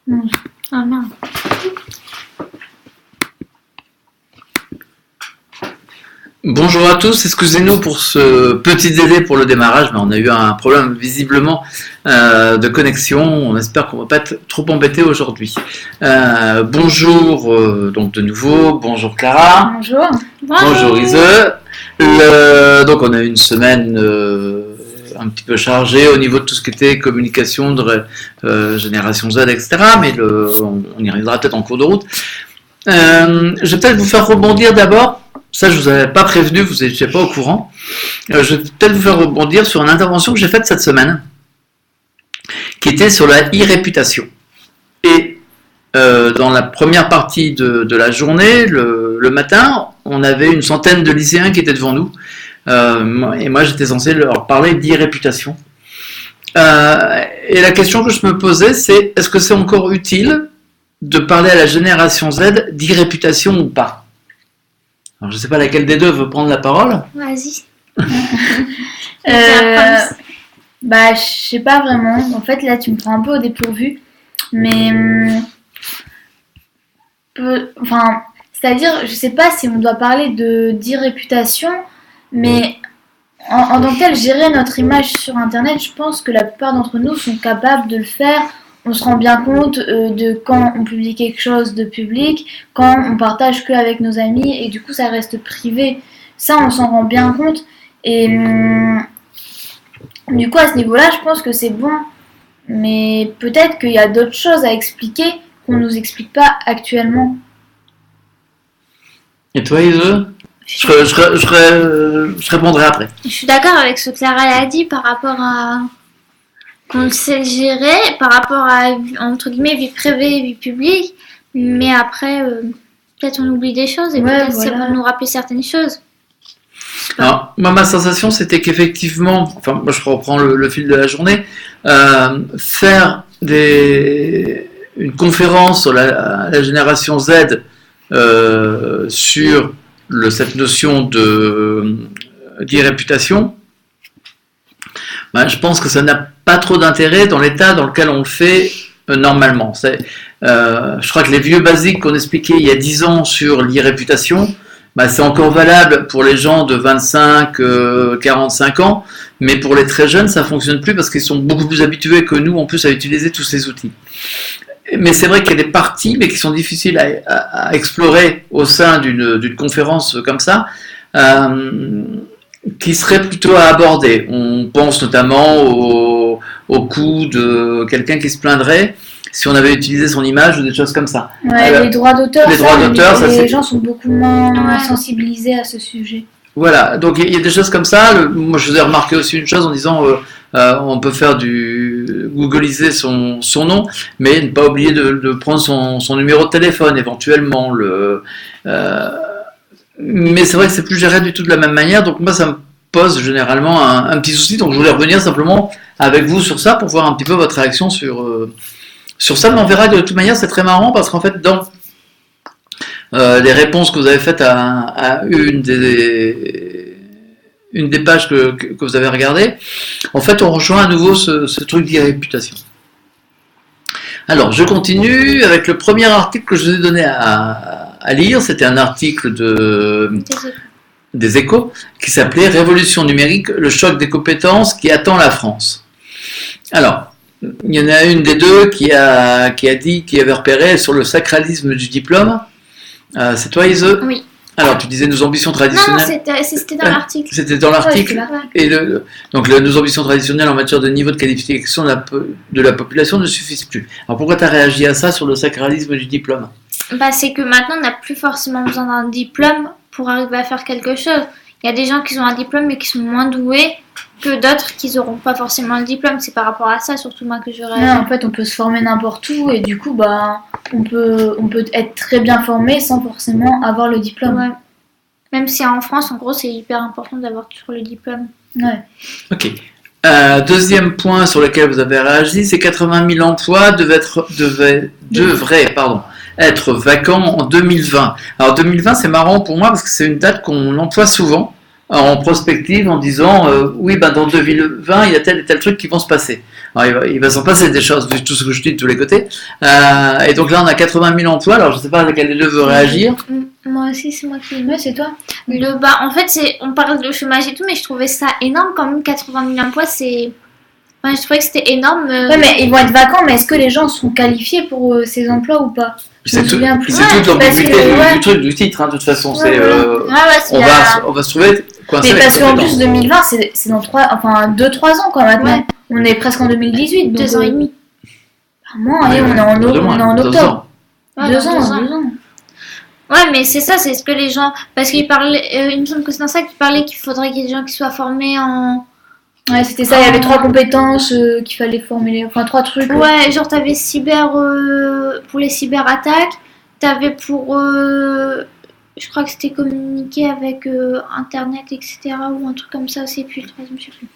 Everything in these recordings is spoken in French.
Ah merde. Bonjour à tous, excusez-nous pour ce petit délai pour le démarrage, mais on a eu un problème visiblement de connexion. On espère qu'on ne va pas être trop embêté aujourd'hui. Bonjour donc de nouveau, bonjour Clara. Bonjour. Bonjour Ise. Donc on a eu une semaine un petit peu chargée au niveau de tout ce qui était communication de Génération Z, etc. Mais on y arrivera peut-être en cours de route. Je vais peut-être vous faire rebondir d'abord. Ça, je ne vous avais pas prévenu, vous n'étiez pas au courant. Je vais peut-être vous faire rebondir sur une intervention que j'ai faite cette semaine, qui était sur la e-réputation. Et dans la première partie de la journée, le matin, on avait une centaine de lycéens qui étaient devant nous. Et moi, j'étais censé leur parler d'e-réputation. Et la question que je me posais, c'est est-ce que c'est encore utile de parler à la génération Z d'e-réputation ou pas ? Alors, je ne sais pas laquelle des deux veut prendre la parole. Vas-y. Je sais pas vraiment. En fait, là, tu me prends un peu au dépourvu. Mais... c'est-à-dire, je sais pas si on doit parler d'e-réputation, mais en tant que tel, gérer notre image sur Internet, je pense que la plupart d'entre nous sont capables de le faire. On se rend bien compte de quand on publie quelque chose de public, quand on partage qu'avec nos amis, et du coup ça reste privé. Ça, on s'en rend bien compte. Et du coup, à ce niveau-là, je pense que c'est bon. Mais peut-être qu'il y a d'autres choses à expliquer qu'on nous explique pas actuellement. Et toi, Ise ? Je répondrai après. Je suis d'accord avec ce que Clara a dit par rapport à... qu'on sait le gérer par rapport à, entre guillemets, vie privée et vie publique, mais après, peut-être on oublie des choses et peut-être ça peut nous rappeler certaines choses. Alors, moi, ma sensation, c'était qu'effectivement, enfin, moi je reprends le fil de la journée, faire une conférence sur la génération Z sur cette notion d'e-réputation, je pense que ça n'a pas trop d'intérêt dans l'état dans lequel on le fait normalement. Je crois que les vieux basiques qu'on expliquait il y a 10 ans sur l'e-réputation, c'est encore valable pour les gens de 25-45 ans, mais pour les très jeunes, ça ne fonctionne plus parce qu'ils sont beaucoup plus habitués que nous en plus à utiliser tous ces outils. Mais c'est vrai qu'il y a des parties mais qui sont difficiles à explorer au sein d'une conférence comme ça, qui serait plutôt à aborder. On pense notamment au coût de quelqu'un qui se plaindrait si on avait utilisé son image ou des choses comme ça. Ouais, les droits d'auteur, les gens sont beaucoup moins sensibilisés à ce sujet. Voilà, donc il y a des choses comme ça. Moi, je vous ai remarqué aussi une chose en disant on peut faire googliser son nom, mais ne pas oublier de prendre son numéro de téléphone éventuellement. Mais c'est vrai que c'est plus géré du tout de la même manière, donc moi ça me pose généralement un petit souci, donc je voulais revenir simplement avec vous sur ça pour voir un petit peu votre réaction sur ça, mais on verra que de toute manière c'est très marrant parce qu'en fait dans les réponses que vous avez faites à une des pages que vous avez regardées, en fait on rejoint à nouveau ce truc d'e-réputation. Alors je continue avec le premier article que je vous ai donné à lire, c'était un article des Échos qui s'appelait « Révolution numérique, le choc des compétences qui attend la France ». Alors, il y en a une des deux qui a dit, qui avait repéré sur le sacralisme du diplôme. C'est toi, Ise ? Oui. Alors, tu disais nos ambitions traditionnelles. Non, c'était dans l'article. C'était dans l'article. Et donc, nos ambitions traditionnelles en matière de niveau de qualification de la population ne suffisent plus. Alors, pourquoi tu as réagi à ça sur le sacralisme du diplôme ? C'est que maintenant, on n'a plus forcément besoin d'un diplôme pour arriver à faire quelque chose. Il y a des gens qui ont un diplôme mais qui sont moins doués que d'autres qui n'auront pas forcément le diplôme. C'est par rapport à ça, surtout moi, que je réagis. En fait, on peut se former n'importe où et du coup, on peut être très bien formé sans forcément avoir le diplôme. Ouais. Même si en France, en gros, c'est hyper important d'avoir toujours le diplôme. Ouais. Ok. Deuxième point sur lequel vous avez réagi, c'est 80 000 emplois devraient être vacants en 2020. Alors 2020, c'est marrant pour moi parce que c'est une date qu'on emploie souvent en prospective en disant oui, ben dans 2020, il y a tel et tel truc qui vont se passer. Alors, il va s'en passer des choses, vu tout ce que je dis de tous les côtés. Et donc là, on a 80 000 emplois. Alors, je ne sais pas laquelle des deux veut réagir. Moi aussi, c'est moi qui. Ouais, c'est toi. En fait, on parle de chômage et tout, mais je trouvais ça énorme quand même. 80 000 emplois, c'est. Enfin, je trouvais que c'était énorme. Ouais, mais ils vont être vacants, mais est-ce que les gens sont qualifiés pour ces emplois ou pas? C'est toute souviens plus. l'ambiguïté parce que, du truc, du titre, hein, de toute façon. Ouais, C'est, on va se trouver coincé Mais avec parce les qu'en compétences. plus 2020, c'est dans 2-3 ans quoi maintenant. Ouais. On est presque en 2018. Donc, 2 ans et demi. Moins, et on est en, Deux mois, on est en 2 octobre. ans. Ouais, 2 dans ans, 2 ans. 2 ans. Ouais, mais c'est ça, c'est ce que les gens. Parce qu'il parlait. Il me semble que c'est dans ça qu'il parlait qu'il faudrait qu'il y ait des gens qui soient formés en. Ouais, c'était ça, il y avait 3 compétences qu'il fallait former, enfin 3 trucs. Ouais, genre t'avais cyber. Pour les cyberattaques. T'avais pour. Je crois que c'était communiquer avec Internet, etc. Ou un truc comme ça aussi. Puis le troisième, je sais plus.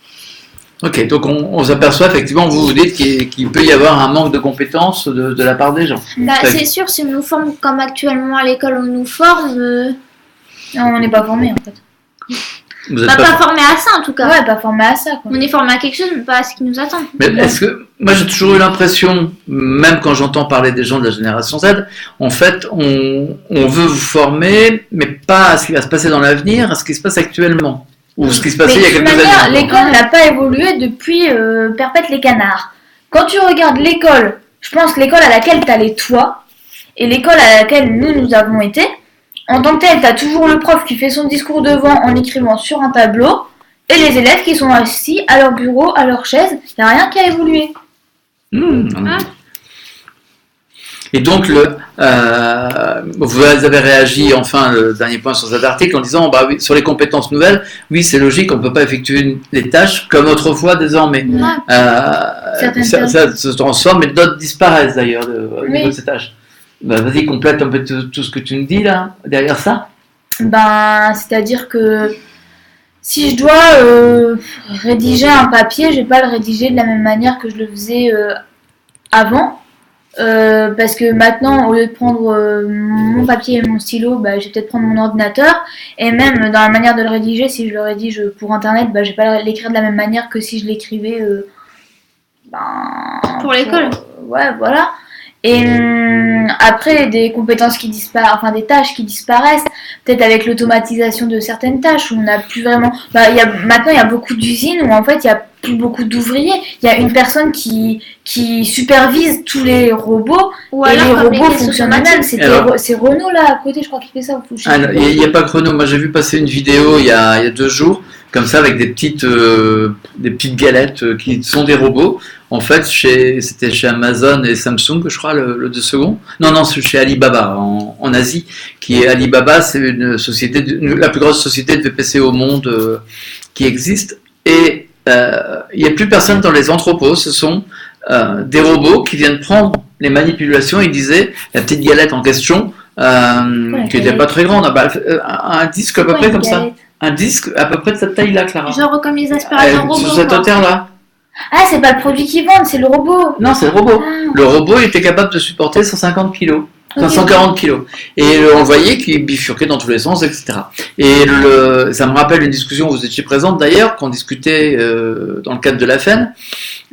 Ok, donc on s'aperçoit effectivement, vous dites qu'il peut y avoir un manque de compétences de la part des gens. Bah, c'est sûr, si on nous forme comme actuellement à l'école, on nous forme. Non, on n'est pas formé en fait. Vous êtes Bah, pas- pas formé à ça en tout cas. Ouais, pas formé à ça quoi. On est formé à quelque chose, mais pas à ce qui nous attend. Mais est-ce que moi j'ai toujours eu l'impression, même quand j'entends parler des gens de la génération Z, en fait on veut vous former, mais pas à ce qui va se passer dans l'avenir, à ce qui se passe actuellement ou ce qui se passait Mais il y a de toute quelques manière, années. l'école n'a pas évolué depuis Perpète les canards. Quand tu regardes l'école, je pense que l'école à laquelle tu allais toi, et l'école à laquelle nous avons été, en tant que tel, tu as toujours le prof qui fait son discours devant en écrivant sur un tableau, et les élèves qui sont assis à leur bureau, à leur chaise, il n'y a rien qui a évolué. Et donc vous avez réagi enfin le dernier point sur cet article en disant bah oui, sur les compétences nouvelles, oui c'est logique, on ne peut pas effectuer les tâches comme autrefois désormais. Ça se transforme et d'autres disparaissent d'ailleurs au niveau de ces tâches. Bah, vas-y, complète un peu tout ce que tu me dis là, derrière ça. Ben, c'est-à-dire que si je dois rédiger un papier, je vais pas le rédiger de la même manière que je le faisais avant. Parce que maintenant, au lieu de prendre mon papier et mon stylo, bah, je vais peut-être prendre mon ordinateur. Et même dans la manière de le rédiger, si je le rédige pour internet, bah, je vais pas l'écrire de la même manière que si je l'écrivais Pour l'école. Ouais, voilà. Et après, des compétences qui disparaissent, enfin des tâches qui disparaissent, peut-être avec l'automatisation de certaines tâches où on n'a plus vraiment. Maintenant, il y a beaucoup d'usines où en fait, il n'y a plus beaucoup d'ouvriers. Il y a une personne qui supervise tous les robots Ou et alors les comme robots caisses fonctionnent automatiques. eux-mêmes. C'est Renault là à côté, je crois qu'il fait ça. Il n'y a pas Chrono. Moi, j'ai vu passer une vidéo il y a 2 jours, comme ça, avec des petites galettes qui sont des robots. En fait, c'était chez Amazon et Samsung, je crois, le 2 secondes. Non, c'est chez Alibaba, en Asie. Alibaba, c'est la plus grosse société de VPC au monde qui existe. Et il n'y a plus personne dans les entrepôts. Ce sont des robots qui viennent prendre les manipulations. Ils disaient, la petite galette en question, qui n'était pas très grande, un disque à peu près comme ça. Un disque à peu près de cette taille-là, Clara. Genre comme les aspirateurs robots. Sur cette quoi. hauteur-là. Ah, c'est pas le produit qu'ils vendent, c'est le robot. Non, c'est le robot. Ah. Le robot était capable de supporter 150 kg. Enfin, Ok. 140 kg. Et on voyait qu'il bifurquait dans tous les sens, etc. Et ça me rappelle une discussion où vous étiez présente d'ailleurs, qu'on discutait dans le cadre de la FEN.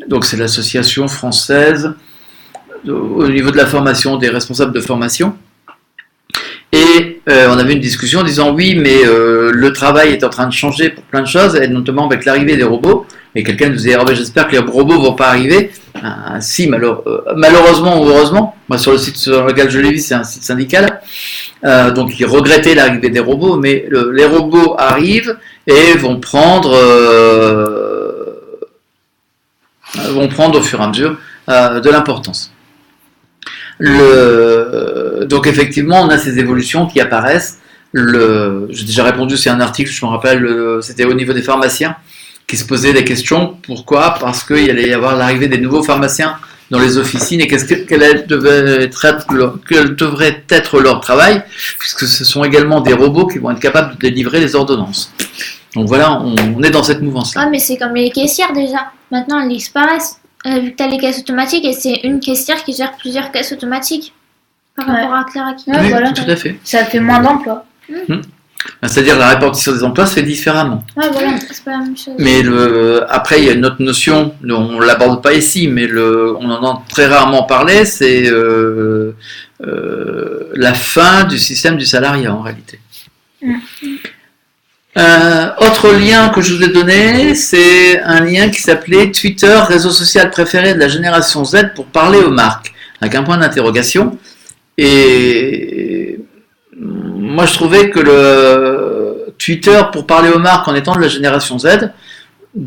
Donc c'est l'association française au niveau de la formation, des responsables de formation. Et on avait une discussion en disant oui, mais le travail est en train de changer pour plein de choses, et notamment avec l'arrivée des robots. Et quelqu'un nous disait oh, ben, j'espère que les robots vont pas arriver. Si, malheureusement ou heureusement, moi sur le site sur lequel je l'ai vu, c'est un site syndical. Donc ils regrettaient l'arrivée des robots, mais les robots arrivent et vont prendre au fur et à mesure de l'importance. Donc effectivement, on a ces évolutions qui apparaissent. J'ai déjà répondu, c'est un article, je me rappelle, c'était au niveau des pharmaciens qui se posaient des questions. Pourquoi ? Parce qu'il allait y avoir l'arrivée des nouveaux pharmaciens dans les officines et quel devrait être leur travail, puisque ce sont également des robots qui vont être capables de délivrer les ordonnances. Donc voilà, on est dans cette mouvance-là. Ouais, mais c'est comme les caissières déjà. Maintenant, elles disparaissent. Vu que t'as les caisses automatiques et c'est une caissière qui gère plusieurs caisses automatiques. Par rapport à Clara qui. Ouais, Oui, voilà. tout à fait. Ça fait moins d'emplois. C'est-à-dire la répartition des emplois se fait différemment. Ouais, voilà. C'est pas la même chose. Mais après, il y a une autre notion, on ne l'aborde pas ici, mais on en entend très rarement parler, c'est la fin du système du salariat en réalité. Autre lien que je vous ai donné, c'est un lien qui s'appelait Twitter, réseau social préféré de la génération Z pour parler aux marques, avec un point d'interrogation. Et moi je trouvais que le Twitter pour parler aux marques en étant de la génération Z,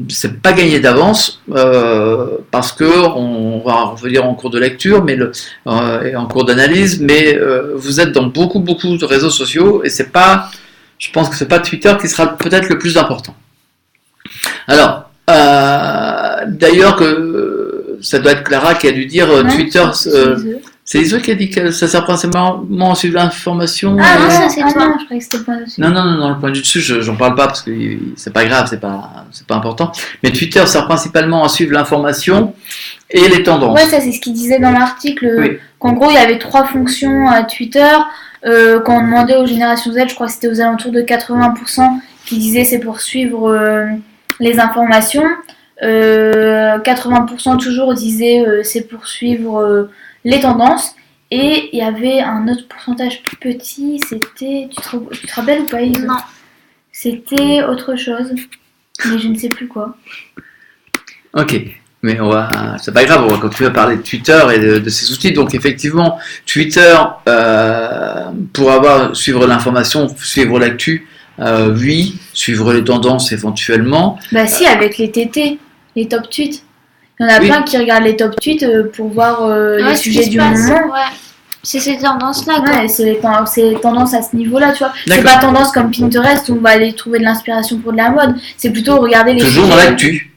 c'est pas gagné d'avance parce que on va revenir en cours de lecture, mais et en cours d'analyse, mais vous êtes dans beaucoup de réseaux sociaux et c'est pas, je pense que c'est pas Twitter qui sera peut-être le plus important. Alors, d'ailleurs que ça doit être Clara qui a dû dire Twitter. C'est Iseux qui a dit que ça sert principalement à suivre l'information. Ah non, ça, c'est toi. non, je croyais que c'était le point dessus. Non, le point du dessus, j'en parle pas parce que c'est pas grave, c'est pas important. Mais Twitter sert principalement à suivre l'information et les tendances. Ouais, ça c'est ce qu'il disait dans l'article, Oui. qu'en gros il y avait 3 fonctions à Twitter. Quand on demandait aux générations Z, je crois que c'était aux alentours de 80% qui disaient c'est pour suivre les informations. 80% toujours disaient c'est pour suivre les tendances. Et il y avait un autre pourcentage plus petit, c'était... Tu te rappelles ou pas, Yves ? Non. C'était autre chose, mais je ne sais plus quoi. Ok, mais c'est pas grave, on va continuer à parler de Twitter et de ses outils. Donc effectivement, Twitter, pour suivre l'information, suivre l'actu, oui, suivre les tendances éventuellement. Bah si, avec les TT, les top tweets. Il y en a plein qui regardent les top tweets pour voir les sujets du moment. Ouais. C'est ces tendances-là, quoi. Ouais, c'est les tendances à ce niveau-là, tu vois. D'accord. C'est pas tendance comme Pinterest où on va aller trouver de l'inspiration pour de la mode. C'est plutôt regarder les Toujours sujets. dans l'actu.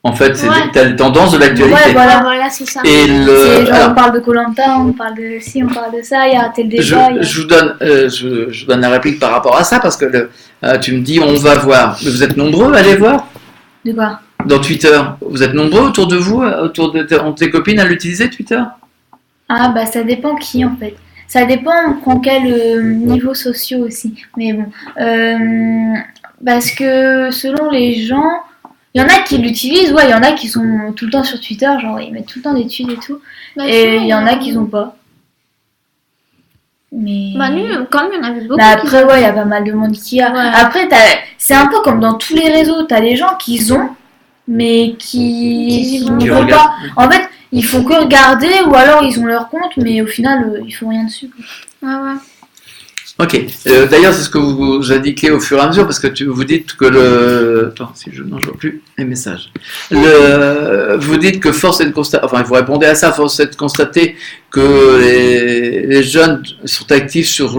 En fait, c'est Ouais. t'as les tendances de l'actualité. Ouais, voilà. Voilà, c'est ça. Et C'est genre alors, on parle de Koh-Lanta, on parle de ci, on parle de ça, il y a tel débat. je vous donne la réplique par rapport à ça parce que tu me dis on va voir. Vous êtes nombreux à aller voir De quoi ? dans Twitter. Vous êtes nombreux autour de vous, autour de tes copines à l'utiliser Twitter? Ah bah ça dépend qui en fait. Ça dépend on prend quel niveau social aussi. Mais bon, parce que selon les gens, il y en a qui l'utilisent, ouais, il y en a qui sont tout le temps sur Twitter, genre ils mettent tout le temps des tweets et tout. Bah, Et il y en a qui n'ont pas. Mais... Bah, nous, comme il y en avait beaucoup. Bah après, ouais, il y a pas mal de monde qui a. Ouais. Après, c'est un peu comme dans tous les réseaux, t'as des gens qui ont, mais qui Qui n'y vont pas. En fait, ils font que regarder ou alors ils ont leur compte, mais au final, ils font rien dessus. Ouais, ouais. Ok. D'ailleurs, c'est ce que vous indiquez au fur et à mesure, parce que vous dites que Attends, non, je vois plus les messages. Vous dites que force est de constater... Enfin, vous répondez à ça, force est de constater que les jeunes sont actifs sur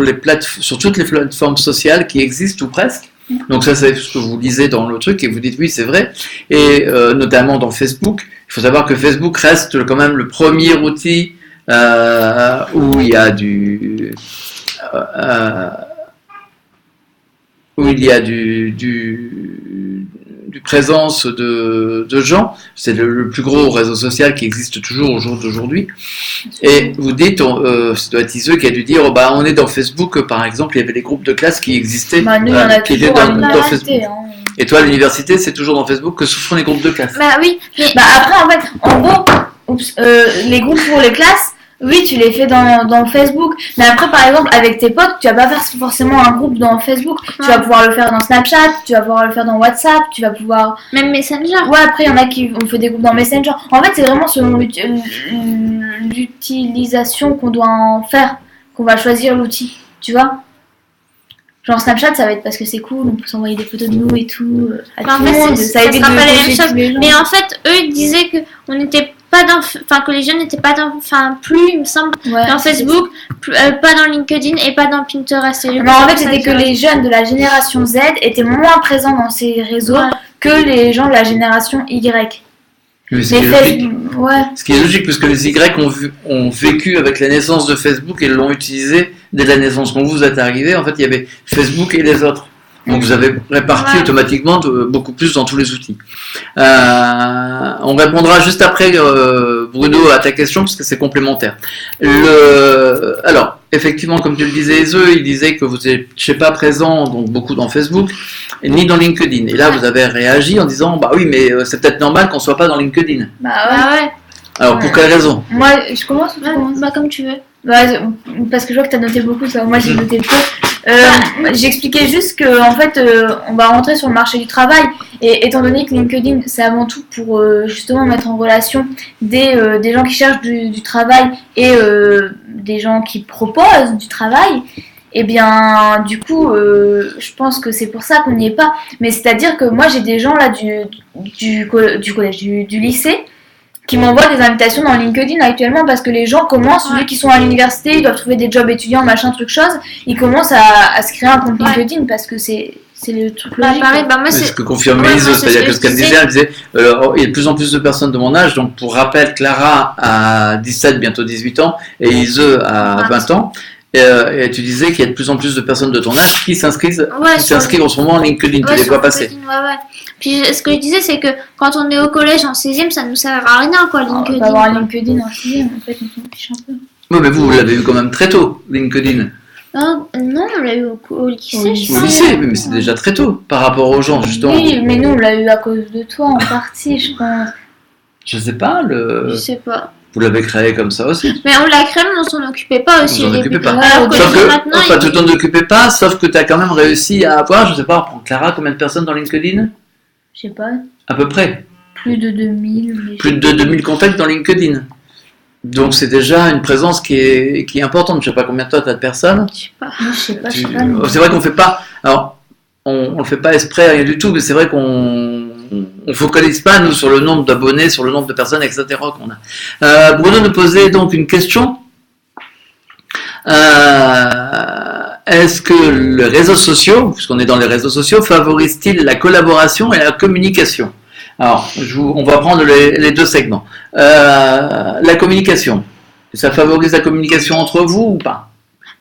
toutes les plateformes sociales qui existent, ou presque. Donc ça, c'est ce que vous lisez dans le truc, et vous dites oui, c'est vrai. Et notamment dans Facebook. Il faut savoir que Facebook reste quand même le premier outil où il y a du présence de gens. C'est le plus gros réseau social qui existe toujours au jour d'aujourd'hui. Et vous dites, ça doit être Iseux qui a dû dire, on est dans Facebook, par exemple, il y avait des groupes de classe qui existaient, Bah, nous, on a qui étaient toujours à dans l'université. Facebook. Hein. Et toi, à l'université, c'est toujours dans Facebook que se font les groupes de classe. Bah oui, mais Bah après, en fait, en gros, les groupes pour les classes, oui, tu les fais dans Facebook. Mais après, par exemple, avec tes potes, tu vas pas faire forcément un groupe dans Facebook. Tu vas pouvoir le faire dans Snapchat, tu vas pouvoir le faire dans WhatsApp, tu vas pouvoir... même Messenger. Ouais, après, il y en a qui ont fait des groupes dans Messenger. En fait, c'est vraiment selon l'utilisation qu'on doit en faire, qu'on va choisir l'outil, tu vois. Genre Snapchat, ça va être parce que c'est cool, on peut s'envoyer des photos de nous et tout, à Enfin, tout en le fait, monde. ça évite sera de pas la même cocher chose. tous les gens. Mais en fait, eux, ils disaient que on n'était pas dans, enfin que les jeunes n'étaient pas dans, enfin plus, il me semble, Ouais, dans Facebook, pas dans LinkedIn et pas dans Pinterest. Et non, en fait, c'était que les jeunes de la génération Z étaient moins présents dans ces réseaux Ouais. que les gens de la génération Y. Mais Mais c'est logique. Facebook, ouais. Ce qui est logique, puisque les Y ont vécu avec la naissance de Facebook et l'ont utilisé dès la naissance. Quand vous êtes arrivé, en fait, il y avait Facebook et les autres. Donc vous avez réparti Ouais. automatiquement beaucoup plus dans tous les outils. On répondra juste après, Bruno, à ta question, parce que c'est complémentaire. Alors, effectivement, comme tu le disais, il disait que vous n'étiez pas présent donc beaucoup dans Facebook, ni dans LinkedIn. Et là, vous avez réagi en disant, bah oui, mais c'est peut-être normal qu'on soit pas dans LinkedIn. Bah Ah ouais. Alors, pour quelle raison? Moi, je commence ou tu commences? Bah comme tu veux. Bah, parce que je vois que tu as noté beaucoup, ça. Moi j'ai noté peu. J'expliquais juste que en fait, on va rentrer sur le marché du travail et étant donné que LinkedIn c'est avant tout pour justement mettre en relation des gens qui cherchent du travail et des gens qui proposent du travail. Et bien, du coup, je pense que c'est pour ça qu'on n'y est pas. Mais c'est-à-dire que moi j'ai des gens là du collège, du lycée, qui m'envoient des invitations dans LinkedIn actuellement parce que les gens commencent, vu qu'ils sont à l'université, ils doivent trouver des jobs étudiants, machin, truc chose, ils commencent à se créer un compte LinkedIn parce que c'est le truc logique. Pareil, bah moi C'est c'est ce que confirme Ouais, Lise, moi, c'est c'est-à-dire ce que que ce qu'elle je disait, elle disait, il y a de plus en plus de personnes de mon âge, donc pour rappel, Clara a 17, bientôt 18 ans, et Ise a 20 ans, et tu disais qu'il y a de plus en plus de personnes de ton âge qui s'inscrivent en ce moment en LinkedIn, tu les vois passer. Ouais. Puis ce que je disais, c'est que quand on est au collège en 6ème, ça nous sert à rien, quoi, On LinkedIn. va avoir LinkedIn en 6ème, en fait, on s'en fiche un peu. Oui, mais vous l'avez eu quand même très tôt, LinkedIn. Non, on l'a eu au lycée, je Au pense. lycée, mais c'est déjà très tôt par rapport aux gens, justement. Oui, mais nous on l'a eu à cause de toi en partie, je pense. Je sais pas, Je sais pas. vous l'avez créé comme ça aussi. Mais on l'a créé, mais on s'en occupait pas aussi Vous au en début. occupez pas. Alors que Sauf que, maintenant, enfin, tu t'en occupais pas, sauf que tu as quand même réussi à avoir, je sais pas, pour Clara, combien de personnes dans LinkedIn? Je sais pas, À peu près. plus de 2000. Mais Plus de 2000 contacts dans LinkedIn. Donc c'est déjà une présence qui est importante. Je sais pas combien de toi tu as de personnes. je sais pas. Moi, je sais pas, C'est vrai qu'on fait pas. Alors, on le fait pas exprès, rien du tout, mais c'est vrai qu'on focalise pas nous sur le nombre d'abonnés, sur le nombre de personnes, etc. qu'on a. Bruno nous posait donc une question. Est-ce que les réseaux sociaux, puisqu'on est dans les réseaux sociaux, favorisent-ils la collaboration et la communication? Alors, on va prendre les deux segments. La communication, ça favorise la communication entre vous ou pas?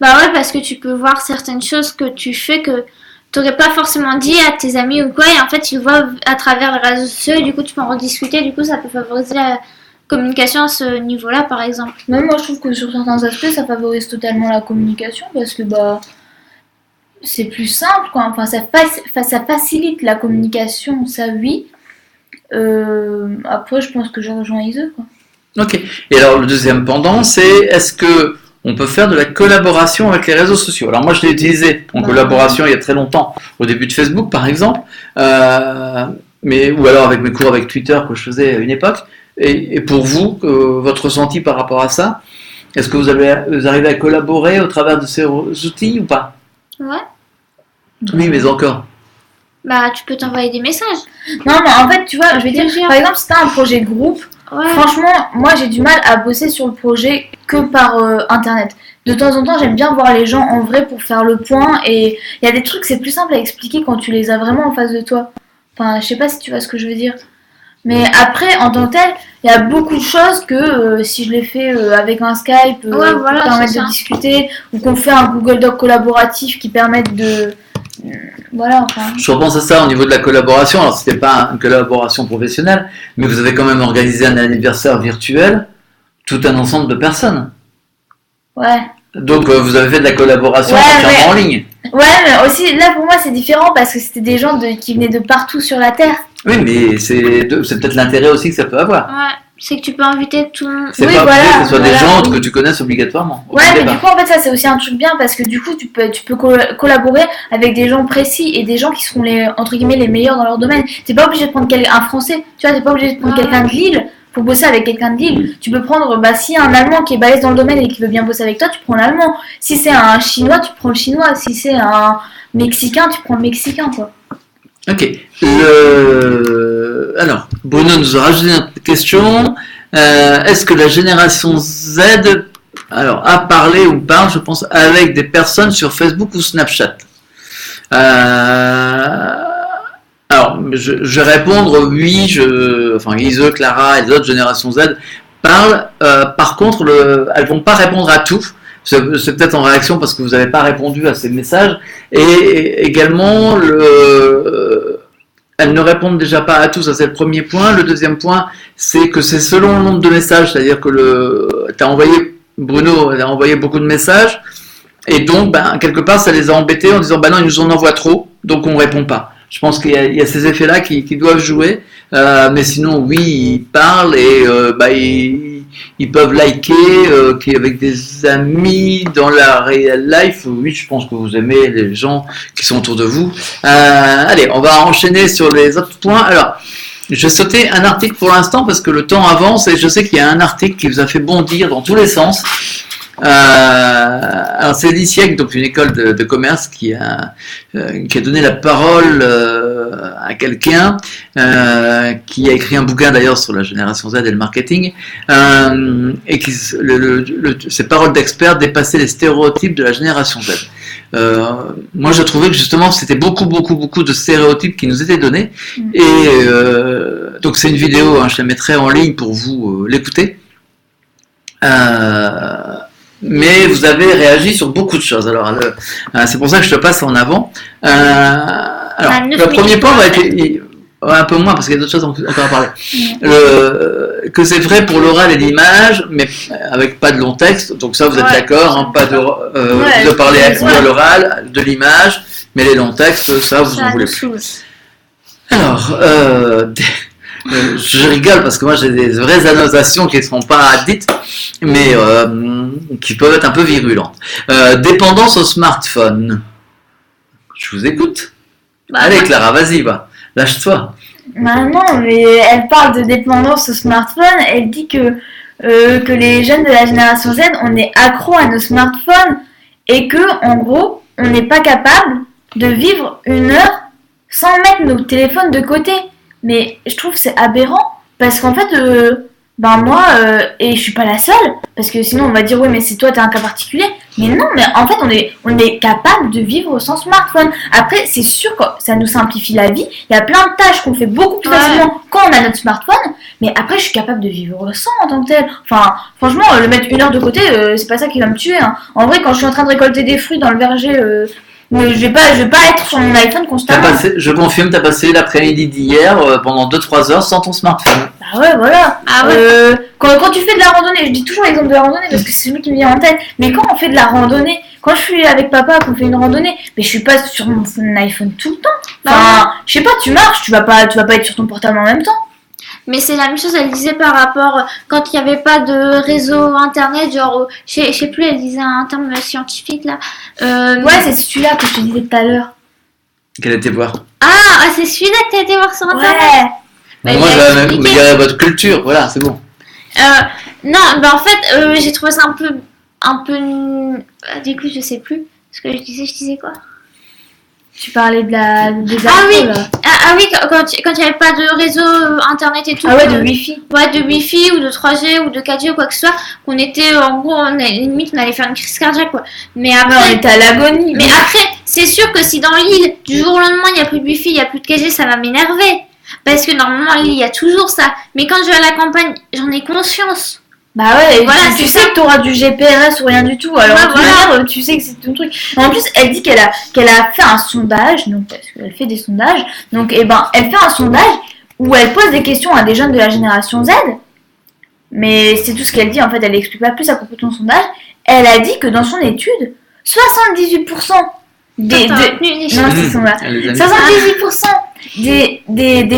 Bah ouais, parce que tu peux voir certaines choses que tu fais que t'aurais pas forcément dit à tes amis ou quoi, et en fait, ils le voient à travers les réseaux sociaux, et du coup, tu peux en rediscuter, du coup, ça peut favoriser la communication à ce niveau-là, par exemple. Même moi je trouve que sur certains aspects ça favorise totalement la communication parce que bah c'est plus simple quoi, enfin ça facilite la communication, ça oui. Après je pense que je rejoins Ise quoi. Ok. Et alors le deuxième pendant, c'est est-ce que on peut faire de la collaboration avec les réseaux sociaux? Alors moi je l'ai utilisé en collaboration il y a très longtemps, au début de Facebook par exemple, mais ou alors avec mes cours avec Twitter que je faisais à une époque. Et pour vous, votre ressenti par rapport à ça, est-ce que vous arrivez à collaborer au travers de ces outils ou pas? Ouais. Oui, mais encore. Bah, tu peux t'envoyer des messages. Non mais en fait tu vois, je vais dire, par exemple si t'as un projet de groupe, Ouais. franchement moi j'ai du mal à bosser sur le projet que par internet. De temps en temps j'aime bien voir les gens en vrai pour faire le point et il y a des trucs c'est plus simple à expliquer quand tu les as vraiment en face de toi. Enfin je sais pas si tu vois ce que je veux dire. Mais après, en tant que tel, il y a beaucoup de choses que si je les fais avec un Skype, Ouais, voilà, qui permettent c'est de ça. discuter, ou qu'on fait un Google Doc collaboratif qui permettent de... Voilà, enfin... Je repense à ça au niveau de la collaboration. Alors, c'était pas une collaboration professionnelle, mais vous avez quand même organisé un anniversaire virtuel, tout un ensemble de personnes. Ouais. Donc, vous avez fait de la collaboration Ouais, entièrement mais- en ligne. Ouais, mais aussi, là pour moi c'est différent parce que c'était des gens qui venaient de partout sur la Terre. Oui, mais c'est peut-être l'intérêt aussi que ça peut avoir. Ouais. C'est que tu peux inviter tout le monde. C'est Oui, pas obligé voilà, que ce soit des voilà, gens oui. que tu connaisses obligatoirement. au Ouais, mais départ. du coup en fait ça c'est aussi un truc bien parce que du coup tu peux collaborer avec des gens précis et des gens qui seront entre guillemets les meilleurs dans leur domaine. T'es pas obligé de prendre un Français, tu vois, t'es pas obligé de prendre Ouais. quelqu'un de Lille pour bosser avec quelqu'un de Lille. Tu peux prendre, si y a un Allemand qui est balèze dans le domaine et qui veut bien bosser avec toi, tu prends l'Allemand. Si c'est un Chinois, tu prends le Chinois. Si c'est un Mexicain, tu prends le Mexicain quoi. Ok. Alors, Bruno nous a rajouté une question. Est-ce que la génération Z a parlé ou parle, je pense, avec des personnes sur Facebook ou Snapchat? Alors, je vais répondre oui. Ise, Clara et les autres générations Z parlent. Par contre, elles vont pas répondre à tout. C'est peut-être en réaction parce que vous n'avez pas répondu à ces messages. Et également, elles ne répondent déjà pas à tout, ça c'est le premier point. Le deuxième point, c'est que c'est selon le nombre de messages, c'est-à-dire que Bruno a envoyé beaucoup de messages, Et donc, quelque part, ça les a embêtés en disant, non, ils nous en envoient trop, donc on répond pas. Je pense qu'il y a ces effets-là qui doivent jouer, mais sinon, oui, ils parlent et ils peuvent liker avec des amis dans la real life. Oui, je pense que vous aimez les gens qui sont autour de vous. Allez, on va enchaîner sur les autres points. Alors, je vais sauter un article pour l'instant parce que le temps avance et je sais qu'il y a un article qui vous a fait bondir dans tous les sens. Alors c'est l'ICIEC, donc une école de commerce qui a donné la parole à quelqu'un qui a écrit un bouquin d'ailleurs sur la génération Z et le marketing et qui ses paroles d'expert dépassaient les stéréotypes de la génération Z. Moi je trouvais que justement c'était beaucoup de stéréotypes qui nous étaient donnés et donc c'est une vidéo, je la mettrai en ligne pour vous l'écouter. Mais vous avez réagi sur beaucoup de choses. Alors, c'est pour ça que je te passe en avant. Alors, le premier point va être un peu moins parce qu'il y a d'autres choses encore à parler. Que c'est vrai pour l'oral et l'image, mais avec pas de long texte. Donc ça, vous êtes d'accord, pas de vous parler à l'oral, de l'image, mais les longs textes, ça, vous en voulez plus. Alors, je rigole parce que moi j'ai des vraies annotations qui ne seront pas dites, mais qui peuvent être un peu virulentes. Dépendance au smartphone. Je vous écoute. Allez Clara, vas-y, lâche-toi. Non, mais elle parle de dépendance au smartphone. Elle dit que les jeunes de la génération Z, on est accro à nos smartphones et que, en gros, on n'est pas capable de vivre une heure sans mettre nos téléphones de côté. Mais je trouve que c'est aberrant parce qu'en fait, moi, et je suis pas la seule, parce que sinon on va dire oui mais c'est toi, t'es un cas particulier. Mais non, mais en fait on est capable de vivre sans smartphone. Après c'est sûr que ça nous simplifie la vie. Il y a plein de tâches qu'on fait beaucoup plus facilement quand on a notre smartphone. Mais après je suis capable de vivre sans en tant que tel. Enfin franchement le mettre une heure de côté, c'est pas ça qui va me tuer. En vrai quand je suis en train de récolter des fruits dans le verger. Mais je vais pas être sur mon iPhone constamment. Je confirme, t'as passé l'après-midi d'hier pendant 2-3 heures sans ton smartphone. Ah ouais, voilà. Quand tu fais de la randonnée, je dis toujours l'exemple de la randonnée parce que c'est celui qui me vient en tête. Mais quand on fait de la randonnée, quand je suis avec papa, qu'on fait une randonnée, mais je suis pas sur mon iPhone tout le temps. Enfin, je sais pas, tu marches, tu vas pas être sur ton portable en même temps. Mais c'est la même chose, elle disait par rapport, quand il n'y avait pas de réseau internet, genre, je sais plus, elle disait un terme scientifique là. Ouais, c'est celui-là que je te disais tout à l'heure. Qu'elle était voir. Ah, c'est celui-là que tu as été voir sur internet. Ouais. Moi, je vais dire votre culture, voilà, c'est bon. Non, en fait, j'ai trouvé ça un peu. Du coup, je sais plus ce que je disais quoi. Tu parlais des oui, quand il n'y avait pas de réseau internet et tout. Ah ouais, de Wi-Fi. Ouais, de Wi-Fi ou de 3G ou de 4G ou quoi que ce soit. Qu'on était, en gros, limite, on allait faire une crise cardiaque, quoi. Mais après. On était à l'agonie. Mais après, c'est sûr que si dans l'île, du jour au lendemain, il n'y a plus de Wi-Fi, il n'y a plus de 4G, ça va m'énerver. Parce que normalement, l'île, il y a toujours ça. Mais quand je vais à la campagne, j'en ai conscience. Bah ouais, voilà, tu sais que t'auras du GPRS ou rien du tout, alors tu sais que c'est ton truc. En plus, elle dit qu'elle a fait un sondage, donc parce qu'elle fait des sondages, donc elle fait un sondage où elle pose des questions à des jeunes de la génération Z, mais c'est tout ce qu'elle dit, en fait, elle explique pas plus à propos de son sondage. Elle a dit que dans son étude, 78% des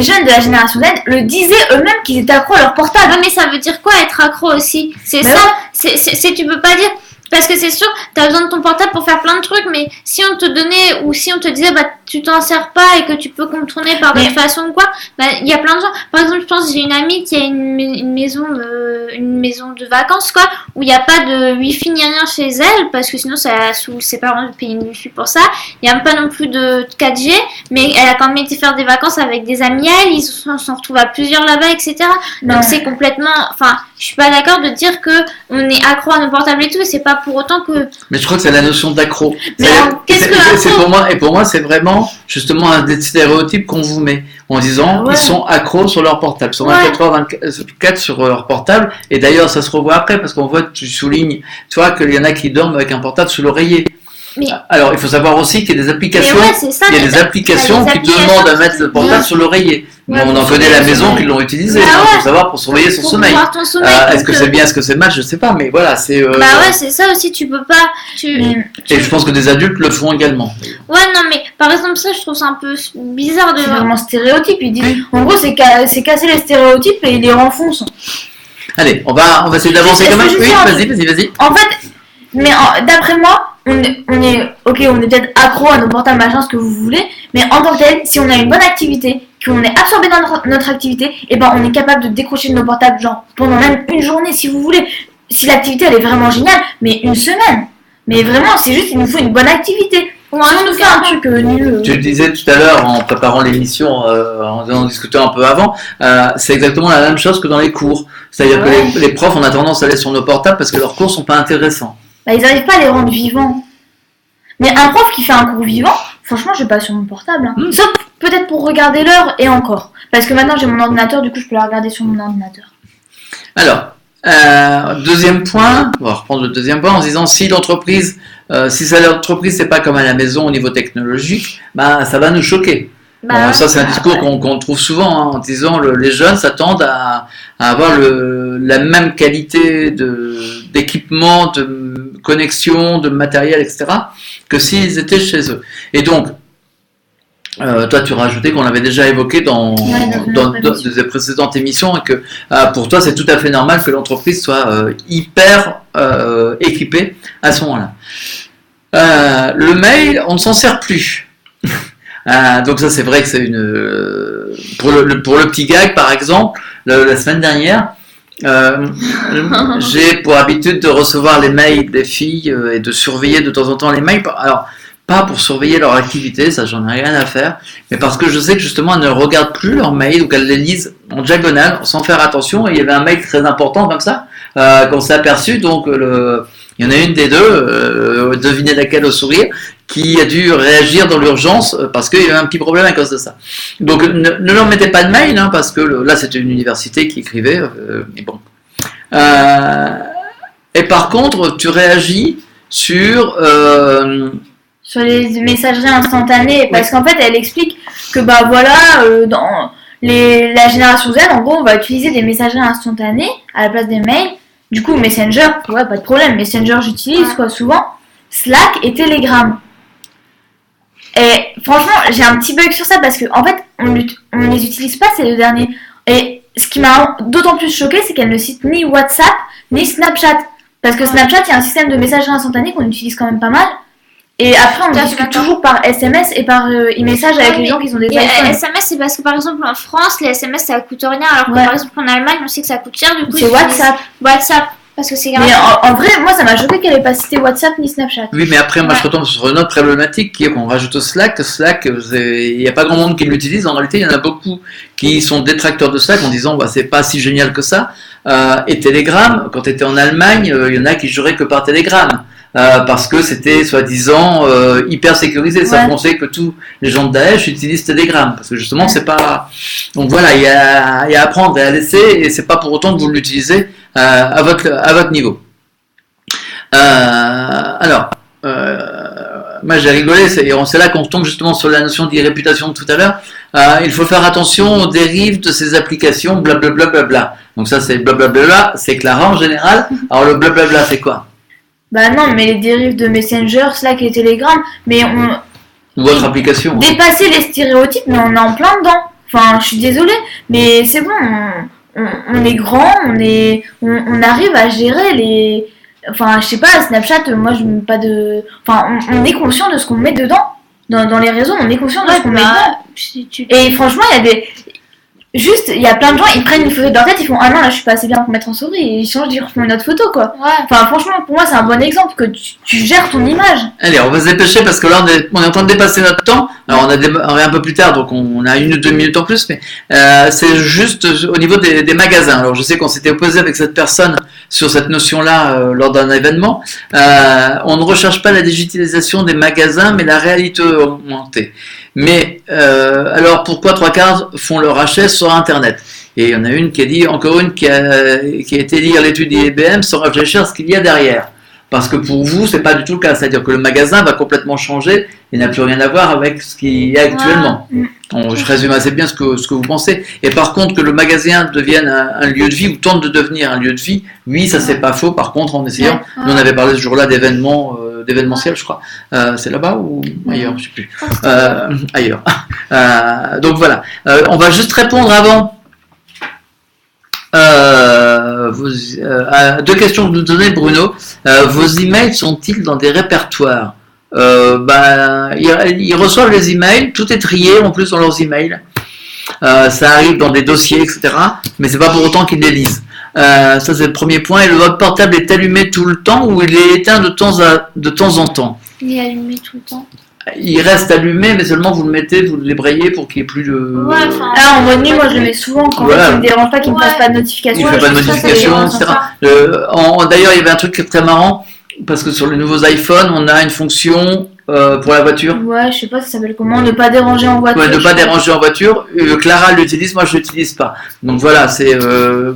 jeunes de la génération Z le disaient eux-mêmes qu'ils étaient accros à leur portable. Ouais, mais ça veut dire quoi être accro aussi? C'est ça. C'est tu peux pas dire. Parce que c'est sûr, t'as besoin de ton portable pour faire plein de trucs, mais si on te donnait ou si on te disait tu t'en sers pas et que tu peux contourner par d'autres façons ou quoi, il y a plein de gens. Par exemple, je pense que j'ai une amie qui a une maison de vacances quoi, où il n'y a pas de wifi ni rien chez elle, parce que sinon ça saoule ses parents de payer une wifi pour ça. Il n'y a pas non plus de 4G, mais elle a quand même été faire des vacances avec des amis à elle, ils s'en retrouvent à plusieurs là-bas, etc. Donc c'est complètement, je suis pas d'accord de dire que on est accro à nos portables et tout, et c'est pas pour autant que. Mais je crois que c'est la notion d'accro. Mais qu'est-ce que c'est pour moi, c'est vraiment justement un des stéréotypes qu'on vous met en disant ils sont accros sur leur portable, ils sont 24 sur leur portable, et d'ailleurs ça se revoit après parce qu'on voit, tu soulignes, tu vois qu'il y en a qui dorment avec un portable sous l'oreiller. Mais, Alors, il faut savoir aussi qu'il y a des mais applications. ouais, c'est ça. Il y a des applications des qui applications demandent à qui mettre le portable sur l'oreiller. Ouais, On pour en connaît à la surveiller maison son qui l'ont utilisé. Bah Il ouais. faut savoir pour surveiller son pour sommeil. voir ton sommeil. Est-ce que c'est bien, est-ce que c'est mal, je sais pas, mais voilà, c'est. Bah ouais, c'est ça aussi, tu peux pas. Et je pense que des adultes le font également. Ouais, non, mais par exemple, ça, je trouve ça un peu bizarre de. C'est vraiment stéréotype. Ils disent, en gros, c'est casser les stéréotypes et ils les renfoncent. Allez, on va essayer d'avancer Est-ce quand même. que je Oui, sais vas-y. En fait, mais d'après moi, on est peut-être accro à nos portables, machin, ce que vous voulez, mais en tant que tel, si on a une bonne activité, qu'on est absorbé dans notre activité, et ben on est capable de décrocher de nos portables, genre pendant même une journée si vous voulez. Si l'activité elle est vraiment géniale, mais une semaine. Mais vraiment, c'est juste il nous faut une bonne activité. Ou Si un on nous truc fait un truc nul. Tu le disais tout à l'heure en préparant l'émission, en discutant un peu avant, c'est exactement la même chose que dans les cours. C'est-à-dire Ouais. que les profs, on a tendance à aller sur nos portables parce que leurs cours sont pas intéressants. Bah, ils n'arrivent pas à les rendre vivants. Mais un prof qui fait un cours vivant, franchement, je vais pas sur mon portable. Hein. Sauf peut-être pour regarder l'heure et encore. Parce que maintenant j'ai mon ordinateur, du coup je peux la regarder sur mon ordinateur. Alors, deuxième point, on va reprendre le deuxième point en se disant si l'entreprise, si l'entreprise c'est pas comme à la maison au niveau technologique, bah ça va nous choquer. Bah, Ça c'est un discours ouais. qu'on trouve souvent hein, en disant les jeunes s'attendent à avoir la même qualité d'équipement, de connexion, de matériel, etc. que s'ils étaient chez eux. Et donc, toi, tu as rajouté qu'on l'avait déjà évoqué dans des précédentes émissions et que pour toi, c'est tout à fait normal que l'entreprise soit hyper équipée à ce moment-là. Le mail, on ne s'en sert plus. Donc ça, c'est vrai que c'est pour le petit gag, par exemple, la semaine dernière, j'ai pour habitude de recevoir les mails des filles et de surveiller de temps en temps les mails. Alors, pas pour surveiller leur activité, ça j'en ai rien à faire, mais parce que je sais que justement elles ne regardent plus leurs mails ou qu'elles les lisent en diagonale sans faire attention. Et il y avait un mail très important comme ça qu'on s'est aperçu, donc il y en a une des deux, devinez laquelle au sourire, qui a dû réagir dans l'urgence parce qu'il y avait un petit problème à cause de ça. Donc ne leur mettez pas de mail, hein, parce que là c'était une université qui écrivait, mais bon. Et par contre, tu réagis sur les messageries instantanées, parce qu'en fait elle explique que bah voilà, dans la génération Z, en gros on va utiliser des messageries instantanées à la place des mails. Du coup Messenger, ouais pas de problème, Messenger j'utilise quoi souvent, Slack et Telegram. Et franchement j'ai un petit bug sur ça parce que en fait on les utilise pas ces deux derniers. Et ce qui m'a d'autant plus choqué, c'est qu'elle ne cite ni WhatsApp ni Snapchat. Parce que Snapchat, il y a un système de messagerie instantanée qu'on utilise quand même pas mal. Et après, on discute toujours par SMS et par e-message avec les gens qui ont des iPhones. SMS, c'est parce que par exemple en France, les SMS ça coûte rien, alors que par exemple en Allemagne, on sait que ça coûte cher. Du coup, c'est WhatsApp. Parce que c'est grave. Mais en vrai, moi ça m'a choqué qu'elle ait pas cité WhatsApp ni Snapchat. Oui, mais après, moi je retombe sur une autre problématique qui est qu'on rajoute au Slack. Slack, il n'y a pas grand monde qui l'utilise. En réalité, il y en a beaucoup qui sont détracteurs de Slack en disant bah, c'est pas si génial que ça. Et Telegram, quand tu étais en Allemagne, il y en a qui juraient que par Telegram. Parce que c'était soi-disant hyper sécurisé. Ça pensait que tous les gens de Daesh utilisent Telegram. Parce que justement, c'est pas. Donc voilà, il y a à apprendre et à laisser, et c'est pas pour autant que vous l'utilisez à votre niveau. Alors, moi j'ai rigolé, c'est là qu'on tombe justement sur la notion d'irréputation de tout à l'heure. Il faut faire attention aux dérives de ces applications, blablabla. Donc ça, c'est blablabla, c'est Clara en général. Alors le blablabla, c'est quoi? Bah non, mais les dérives de Messenger, Slack et Telegram, mais ou votre application. Dépasser les stéréotypes, mais on est en plein dedans. Enfin, je suis désolée, mais c'est bon, on est grand, on arrive à gérer les... Enfin, je sais pas, Snapchat, moi je mets pas de... Enfin, on est conscient de ce qu'on met dedans. Dans les réseaux, on est conscient de ce qu'on met dedans. Et franchement, il y a des... Juste, il y a plein de gens, ils prennent une photo de leur tête, ils font ah non là je suis pas assez bien pour mettre en souris, et ils changent, ils refont une autre photo quoi. Enfin franchement pour moi c'est un bon exemple que tu gères ton image. Allez, on va se dépêcher parce que là on est en train de dépasser notre temps. Alors on a démarré un peu plus tard donc on a 1 ou 2 minutes en plus, mais c'est juste au niveau des magasins. Alors je sais qu'on s'était opposé avec cette personne sur cette notion-là lors d'un événement. On ne recherche pas la digitalisation des magasins mais la réalité augmentée. Mais alors pourquoi 3/4 font leur achat sur Internet? Et il y en a une qui a dit, encore une qui a été lire l'étude IBM sans réfléchir à ce qu'il y a derrière. Parce que pour vous, c'est pas du tout le cas. C'est-à-dire que le magasin va complètement changer et n'a plus rien à voir avec ce qui est actuellement. Je résume assez bien ce que vous pensez. Et par contre, que le magasin devienne un lieu de vie ou tente de devenir un lieu de vie, oui, ça c'est pas faux. Par contre, en essayant, nous on avait parlé ce jour-là d'événementiel, je crois. C'est là-bas ou ailleurs, je sais plus. Ailleurs. Donc voilà. On va juste répondre avant. Deux questions que nous donnait Bruno. Vos emails sont-ils dans des répertoires? Ils reçoivent les emails, tout est trié en plus dans leurs emails. Ça arrive dans des dossiers, etc. Mais c'est pas pour autant qu'ils les lisent. Ça c'est le premier point. Et votre portable est allumé tout le temps ou il est éteint de temps en temps? Il est allumé tout le temps. Il reste allumé, mais seulement vous le mettez, vous le débrayez pour qu'il n'y ait plus de... en mode nuit, moi je le mets souvent quand ça me dérange pas qu'il ne fasse pas de notification. Il ne fait pas de notification, etc. D'ailleurs, il y avait un truc qui est très marrant, parce que sur les nouveaux iPhones, on a une fonction pour la voiture. Ouais, je sais pas, ça s'appelle comment, ne pas déranger en voiture. Ouais, ne pas déranger en voiture. Clara l'utilise, moi je l'utilise pas. Donc voilà, c'est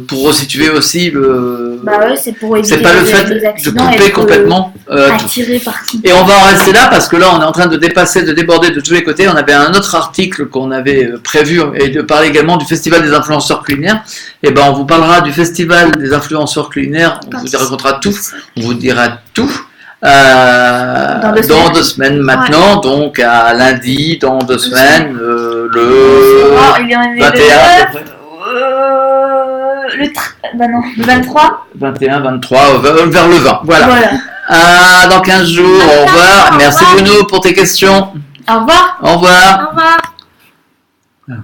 pour resituer aussi le... c'est pour éviter c'est pas le fait de couper complètement. Attiré par qui. Et on va en rester là parce que là on est en train de déborder de tous les côtés. On avait un autre article qu'on avait prévu et de parler également du Festival des influenceurs culinaires. Et on vous parlera du Festival des influenceurs culinaires. On vous racontera tout. On vous dira tout. Dans 2 semaines maintenant, donc à lundi, dans 2 semaines, le 21, le 23 21, 23, vers le 20, voilà. Dans 15 jours, au revoir. Merci Bruno pour tes questions. Au revoir. Au revoir. Au revoir.